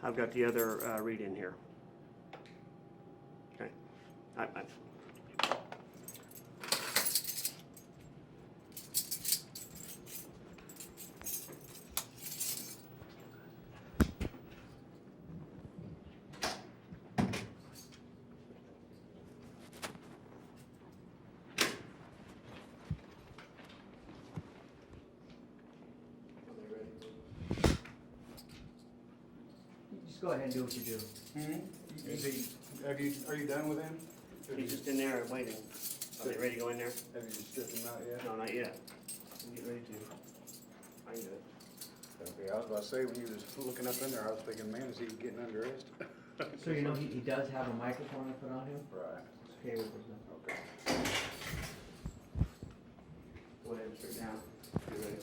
I've got the other read in here. Okay. Just go ahead and do what you do. Mm-hmm. Are you done with him? He's just in there waiting. Are they ready to go in there? Have you stripped him out yet? No, not yet. I'm getting ready to. I can do it. Okay, I was about to say, when you was looking up in there, I was thinking, man, is he getting undressed? So you know he does have a microphone I put on him? Right. It's okay with him. Okay. Go ahead and straight down. Get ready.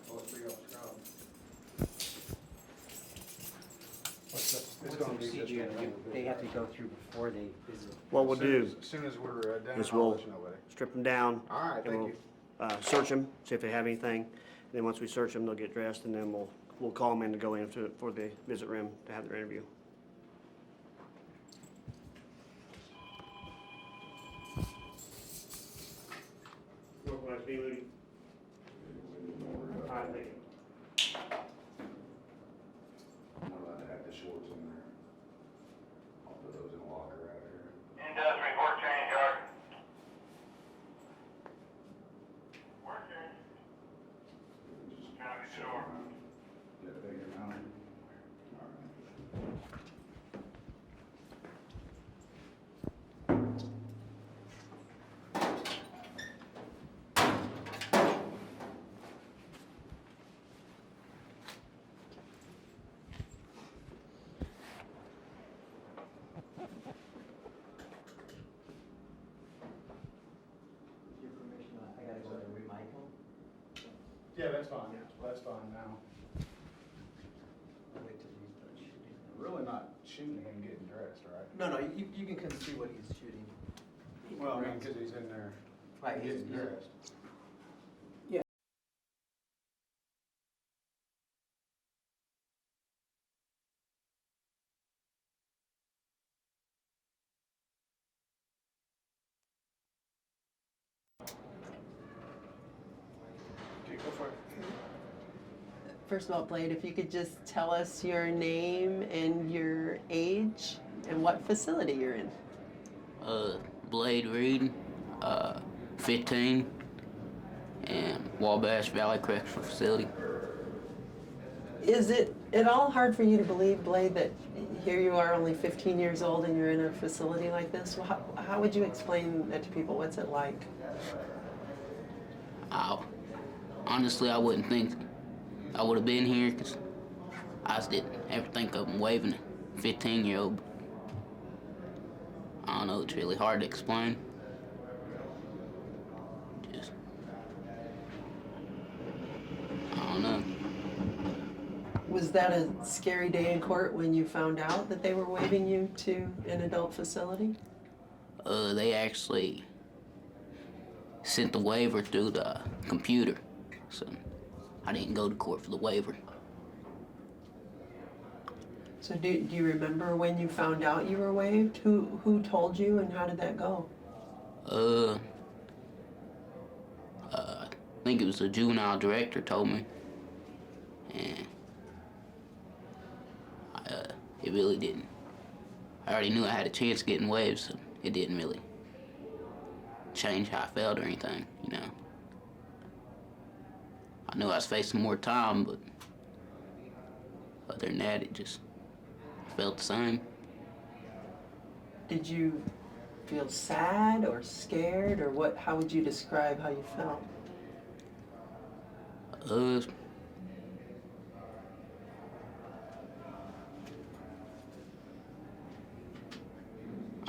What's for y'all's job? What's the What's the procedure they have to go through before they visit? What we'll do As soon as we're done, is I'll we'll let you know, buddy. strip them down. All right, and thank we'll, you. search them, see if they have anything. And then once we search them, they'll get dressed, and then we'll call them in to go in for the visit room to have their interview. Nice to meet you. All right, thank you. I'm not allowed to have the shorts in there. I'll put those in a locker out here. It does report change, yard. Working. Copy, sure. Get a bigger amount. All right. With your permission, I gotta go to remind him. Yeah, that's fine. That's fine now. I'll wait till he's done shooting. We're really not shooting him getting dressed, right? No, you can come see what he's shooting. Well, I mean, because he's in there Right, he's- getting dressed. Okay, go for it. First of all, Blade, if you could just tell us your name and your age and what facility you're in. Blade Reed, 15, and Wabash Valley Correctional Facility. Is it at all hard for you to believe, Blade, that here you are only 15 years old and you're in a facility like this? Well, how would you explain that to people? What's it like? Honestly, I wouldn't think I would have been here because I just didn't ever think of waving a 15-year-old. I don't know, it's really hard to explain. Just, I don't know. Was that a scary day in court when you found out that they were waiving you to an adult facility? They actually sent the waiver through the computer, so I didn't go to court for the waiver. So do you remember when you found out you were waived? Who told you and how did that go? I think it was the juvenile director told me, and it really didn't. I already knew I had a chance of getting waived, so it didn't really change how I felt or anything, you know. I knew I was facing more time, but other than that, it just felt the same. Did you feel sad or scared or what? How would you describe how you felt? I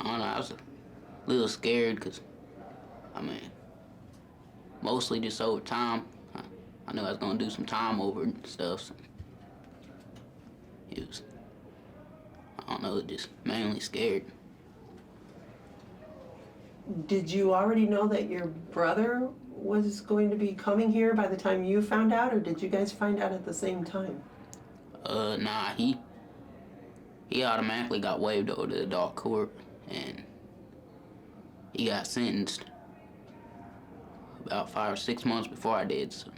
don't know, I was a little scared because, I mean, mostly just over time. I knew I was going to do some time over and stuff, so it was, I don't know, just mainly scared. Did you already know that your brother was going to be coming here by the time you found out, or did you guys find out at the same time? Nah, he automatically got waived over to the adult court, and he got sentenced about 5 or 6 months before I did, so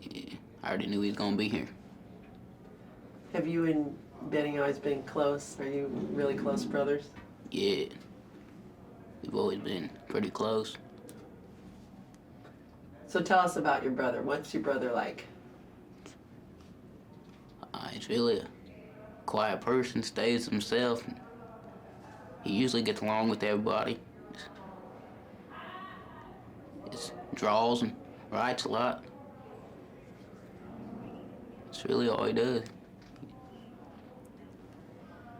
yeah, I already knew he was gonna be here. Have you and Benny always been close? Are you really close brothers? Yeah, we've always been pretty close. So tell us about your brother. What's your brother like? He's really a quiet person, stays to himself. He usually gets along with everybody. Just draws and writes a lot. That's really all he does.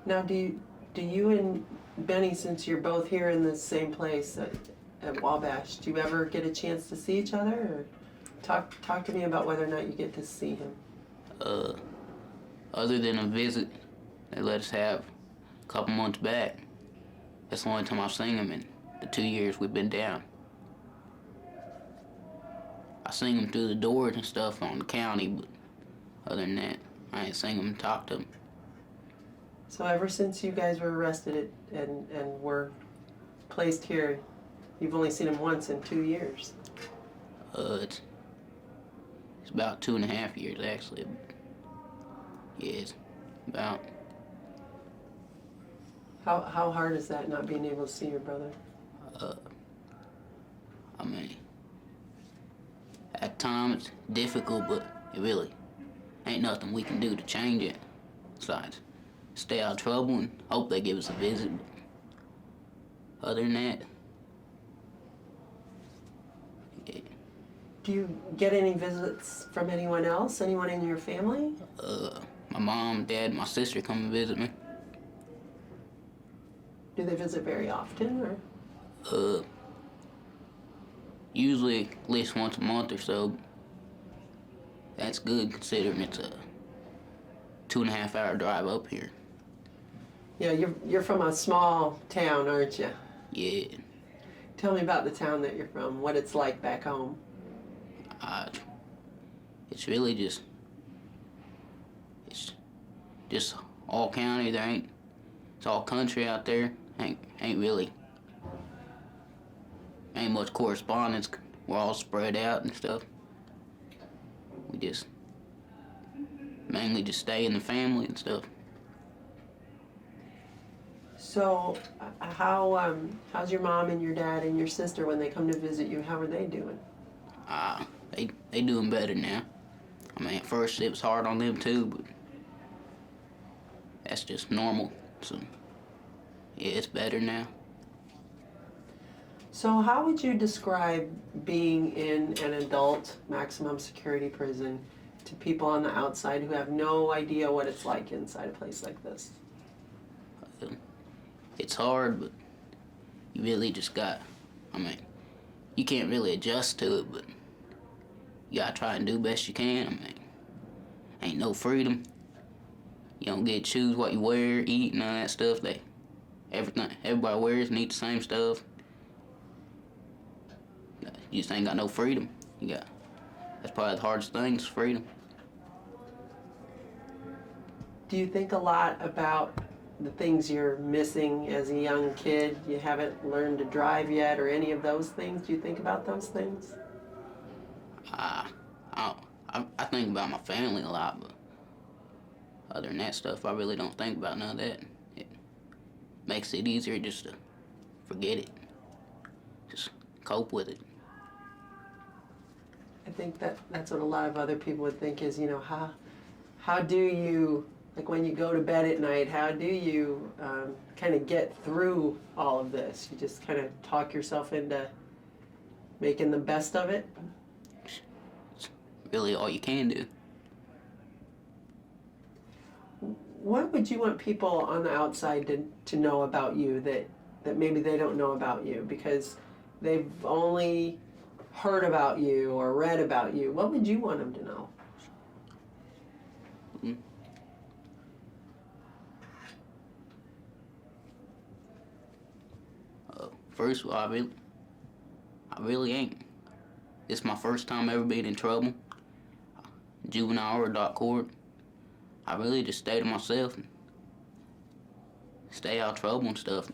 Now, do you and Benny, since you're both here in the same place at Wabash, do you ever get a chance to see each other, or talk to me about whether or not you get to see him? Other than a visit they let us have a couple months back, that's the only time I've seen him in the 2 years we've been down. I seen him through the doors and stuff on the county, but other than that, I ain't seen him talk to him. So ever since you guys were arrested and were placed here, you've only seen him once in 2 years. It's about 2.5 years actually. Yeah, it's about. How hard is that, not being able to see your brother? I mean, at times it's difficult, but it really ain't nothing we can do to change it. Besides, stay out of trouble and hope they give us a visit. But other than that, yeah. Do you get any visits from anyone else? Anyone in your family? My mom, dad, my sister come and visit me. Do they visit very often, or? Usually at least once a month or so. That's good considering it's a 2.5 hour drive up here. Yeah, you're from a small town, aren't you? Yeah, Tell me about the town that you're from, what it's like back home. it's really just all county. It's all country out there. Ain't much correspondence. We're all spread out and stuff. We just mainly just stay in the family and stuff. So, how's your mom and your dad and your sister when they come to visit you? How are they doing? They doing better now. I mean, at first it was hard on them too, but that's just normal. So, yeah, it's better now. So, how would you describe being in an adult maximum security prison to people on the outside who have no idea what it's like inside a place like this? It's hard, but you really just I mean, you can't really adjust to it, but you gotta try and do best you can. I mean, ain't no freedom. You don't get to choose what you wear, eat, none of that stuff. Everybody wears and eats the same stuff. You just ain't got no freedom. That's probably the hardest thing is freedom. Do you think a lot about the things you're missing as a young kid? You haven't learned to drive yet, or any of those things? Do you think about those things? I think about my family a lot, but other than that stuff, I really don't think about none of that. It makes it easier just to forget it. Just cope with it. I think that's what a lot of other people would think is, how do you, like when you go to bed at night, how do you kind of get through all of this? You just kind of talk yourself into making the best of it? It's really all you can do. What would you want people on the outside to know about you that maybe they don't know about you because they've only heard about you or read about you? What would you want them to know? First of all, I really ain't. It's my first time ever being in trouble, juvenile or adult court. I really just stay to myself and stay out of trouble and stuff.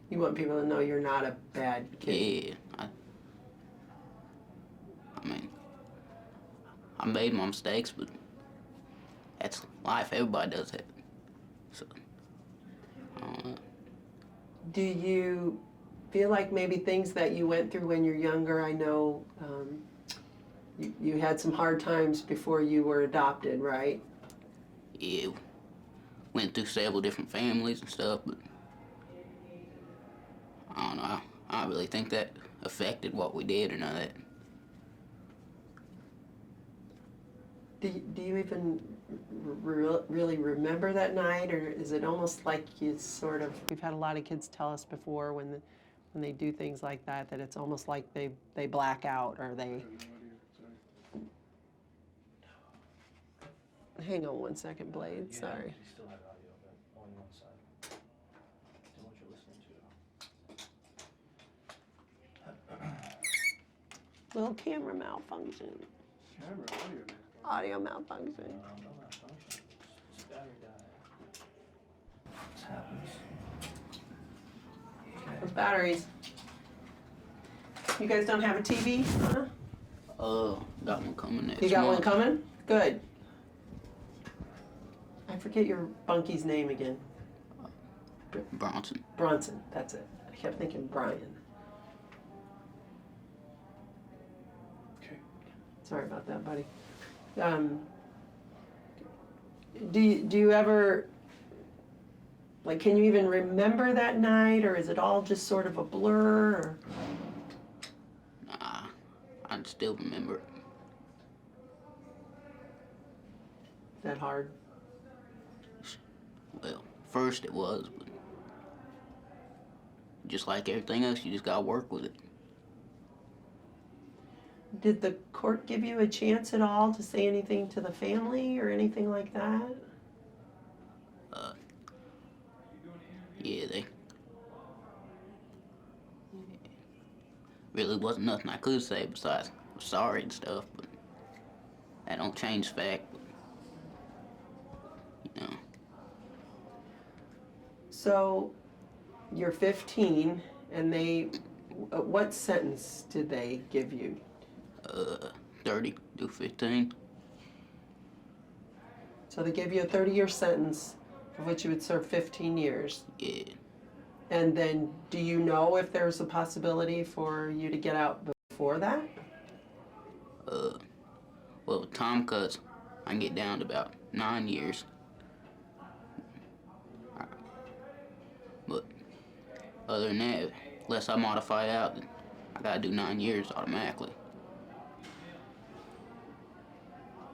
You want people to know you're not a bad kid. Yeah, I mean, I made my mistakes, but that's life. Everybody does that. So, I don't know. Do you feel like maybe things that you went through when you're younger, I know you had some hard times before you were adopted, right? Yeah, went through several different families and stuff, but I don't know. I don't really think that affected what we did or none of that. Do you even really remember that night, or is it almost like you sort of? We've had a lot of kids tell us before when they do things like that it's almost like they black out or they. Hang on one second, Blade. Sorry. You still have audio, but only one side. Tell what you're listening to. Little camera malfunction. Audio malfunction. No malfunction. It's battery died. This happens. Those batteries. You guys don't have a TV, huh? Got one coming next You got one month. coming? Good. I forget your Bunky's name again. Bronson. Bronson, that's it. I kept thinking Brian. Okay. Sorry about that, buddy. Do you ever, like, can you even remember that night, or is it all just sort of a blur? Or? Nah, I still remember it. Is that hard? Well, first it was, but just like everything else, you just gotta work with it. Did the court give you a chance at all to say anything to the family or anything like that? Yeah, they really wasn't nothing I could say besides I'm sorry and stuff, but that don't change the fact. But, you know, So, you're 15, and what sentence did they give you? 30 to 15. So they gave you a 30-year sentence, of which you would serve 15 years. Yeah, And then, do you know if there's a possibility for you to get out before that? well, with time cuts, I can get down to about 9 years. But other than that, unless I modify out, then I gotta do 9 years automatically.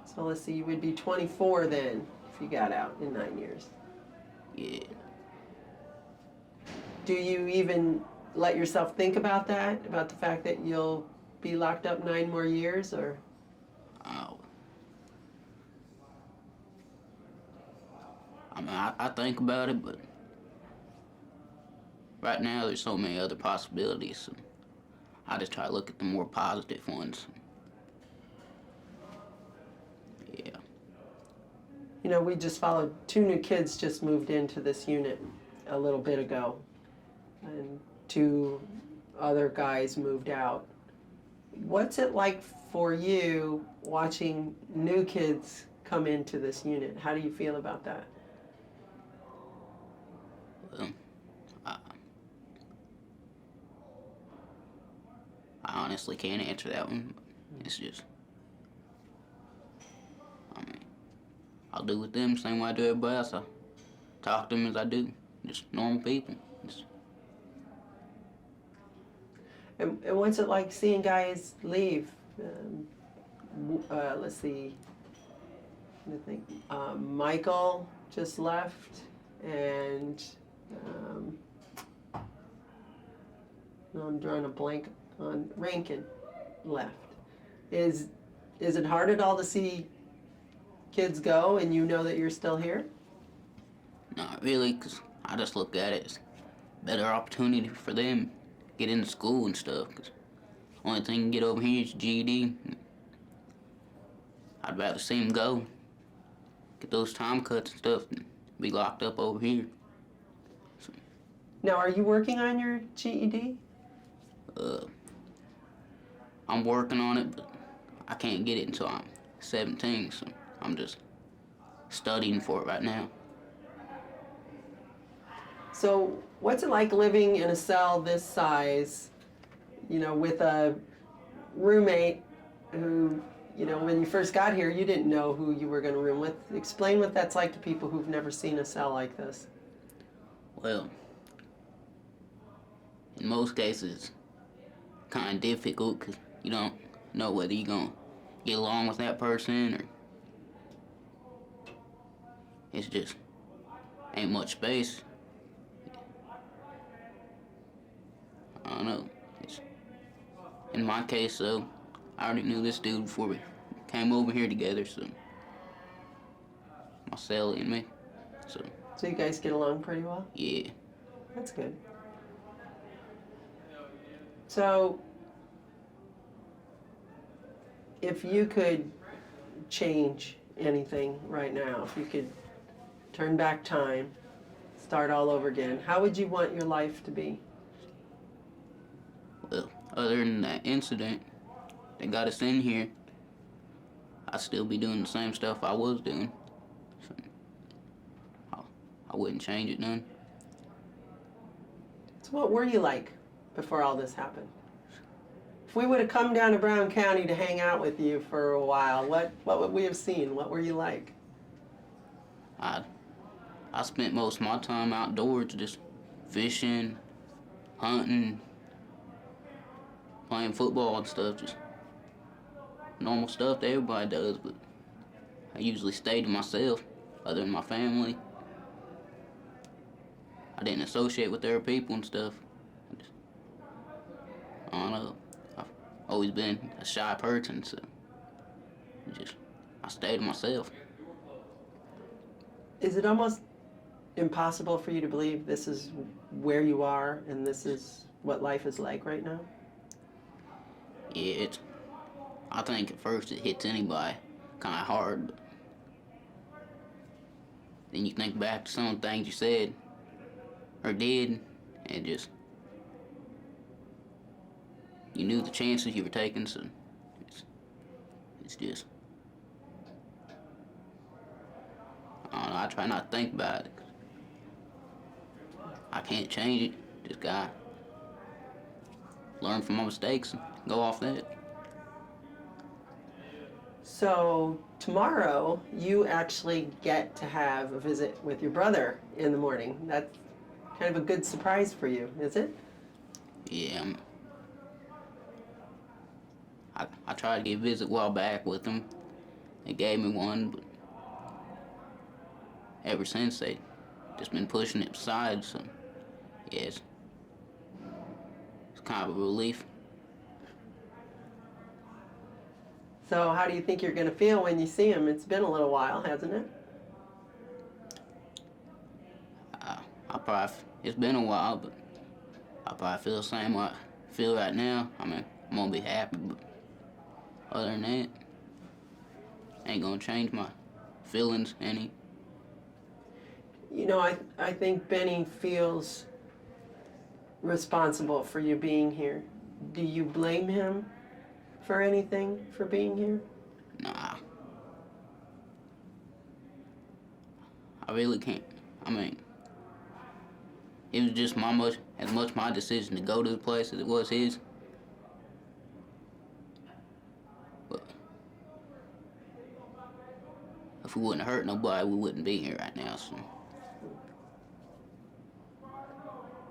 So let's see, you would be 24 then, if you got out in 9 years. Yeah, Do you even let yourself think about that? About the fact that you'll be locked up 9 more years, or? I mean, I think about it, but right now there's so many other possibilities. And I just try to look at the more positive ones. Yeah. You know, we just followed 2 new kids just moved into this unit a little bit ago, and 2 other guys moved out. What's it like for you watching new kids come into this unit? How do you feel about that? Well, I honestly can't answer that one. It's just, I mean, I'll do with them the same way I do everybody else. I talk to them as I do, just normal people. Just, And what's it like seeing guys leave? Let's see. Let me think. Michael just left, and no, I'm drawing a blank on Rankin left. Is it hard at all to see kids go, and you know that you're still here? not really, 'cause I just look at it as better opportunity for them get into school and stuff. 'Cause only thing you can get over here is GED. I'd rather see them go, get those time cuts and stuff, than be locked up over here. Now, are you working on your GED? I'm working on it, but I can't get it until I'm 17, so I'm just studying for it right now. So, what's it like living in a cell this size, with a roommate who, when you first got here, you didn't know who you were going to room with? Explain what that's like to people who've never seen a cell like this. Well, in most cases, it's kind of difficult because you don't know whether you're going to get along with that person or it's just ain't much space. I don't know. In my case, though, I already knew this dude before we came over here together, so my cell and me. So you guys get along pretty well? Yeah. That's good. So, if you could change anything right now, if you could turn back time, start all over again, how would you want your life to be? Well, other than that incident that got us in here, I'd still be doing the same stuff I was doing. So, I wouldn't change it none. So what were you like before all this happened? If we would have come down to Brown County to hang out with you for a while, what would we have seen? What were you like? I spent most of my time outdoors just fishing, hunting, playing football and stuff, just normal stuff that everybody does, but I usually stayed to myself, other than my family. I didn't associate with other people and stuff. I don't know. I've always been a shy person, so I stayed to myself. Is it almost impossible for you to believe this is where you are and this is what life is like right now? Yeah, I think at first it hits anybody kind of hard, but then you think back to some of the things you said or did, and you knew the chances you were taking, so it's just, I don't know, I try not to think about it. 'Cause I can't change it, just gotta learn from my mistakes and go off that. So tomorrow you actually get to have a visit with your brother in the morning. That's kind of a good surprise for you, is it? Yeah, I tried to get a visit a while back with them. They gave me one, but ever since they just been pushing it aside, so yeah, it's kind of a relief. So how do you think you're going to feel when you see him? It's been a little while, hasn't it? It's been a while, but I probably feel the same way I feel right now. I mean, I'm gonna be happy, but other than that, ain't gonna change my feelings any. I think Benny feels responsible for you being here. Do you blame him for anything for being here? Nah. I really can't. I mean, it was just as much my decision to go to the place as it was his. But if we wouldn't hurt nobody, we wouldn't be here right now, so.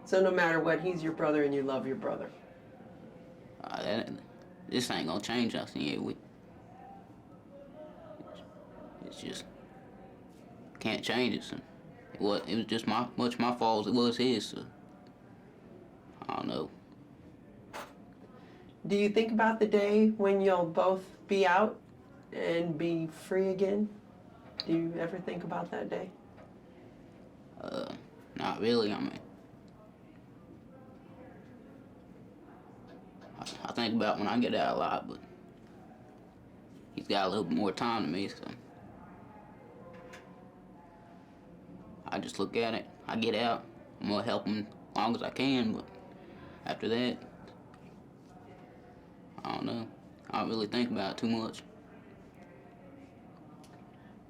So no matter what, he's your brother and you love your brother. This ain't gonna change nothing yet. It's just can't change it. So it was just much my fault as it was his. So I don't know. Do you think about the day when you'll both be out and be free again? Do you ever think about that day? No, Not really, I mean. I think about when I get out a lot, but he's got a little bit more time than me, so. I just look at it. I get out. I'm gonna help him as long as I can, but after that, I don't know. I don't really think about it too much.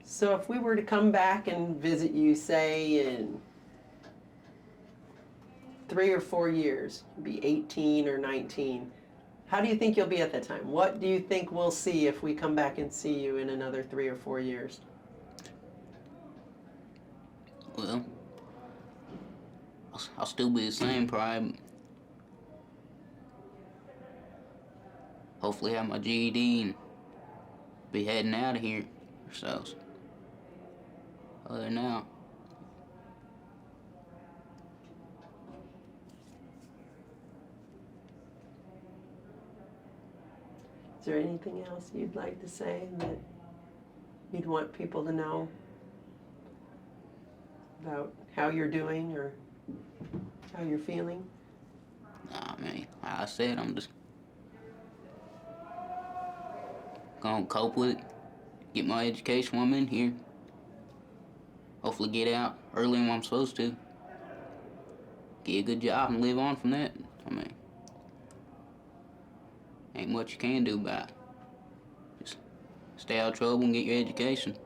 So if we were to come back and visit you, say in 3 or 4 years, be 18 or 19, how do you think you'll be at that time? What do you think we'll see if we come back and see you in another 3 or 4 years? Well, I'll still be the same, probably. Hopefully have my GED and be heading out of here. So, other than that, Is there anything else you'd like to say that you'd want people to know about how you're doing or how you're feeling? nah, I mean, like I said, I'm just gonna cope with it, get my education while I'm in here. Hopefully get out early when I'm supposed to. Get a good job and live on from that. I mean, ain't much you can do about it. Just stay out of trouble and get your education.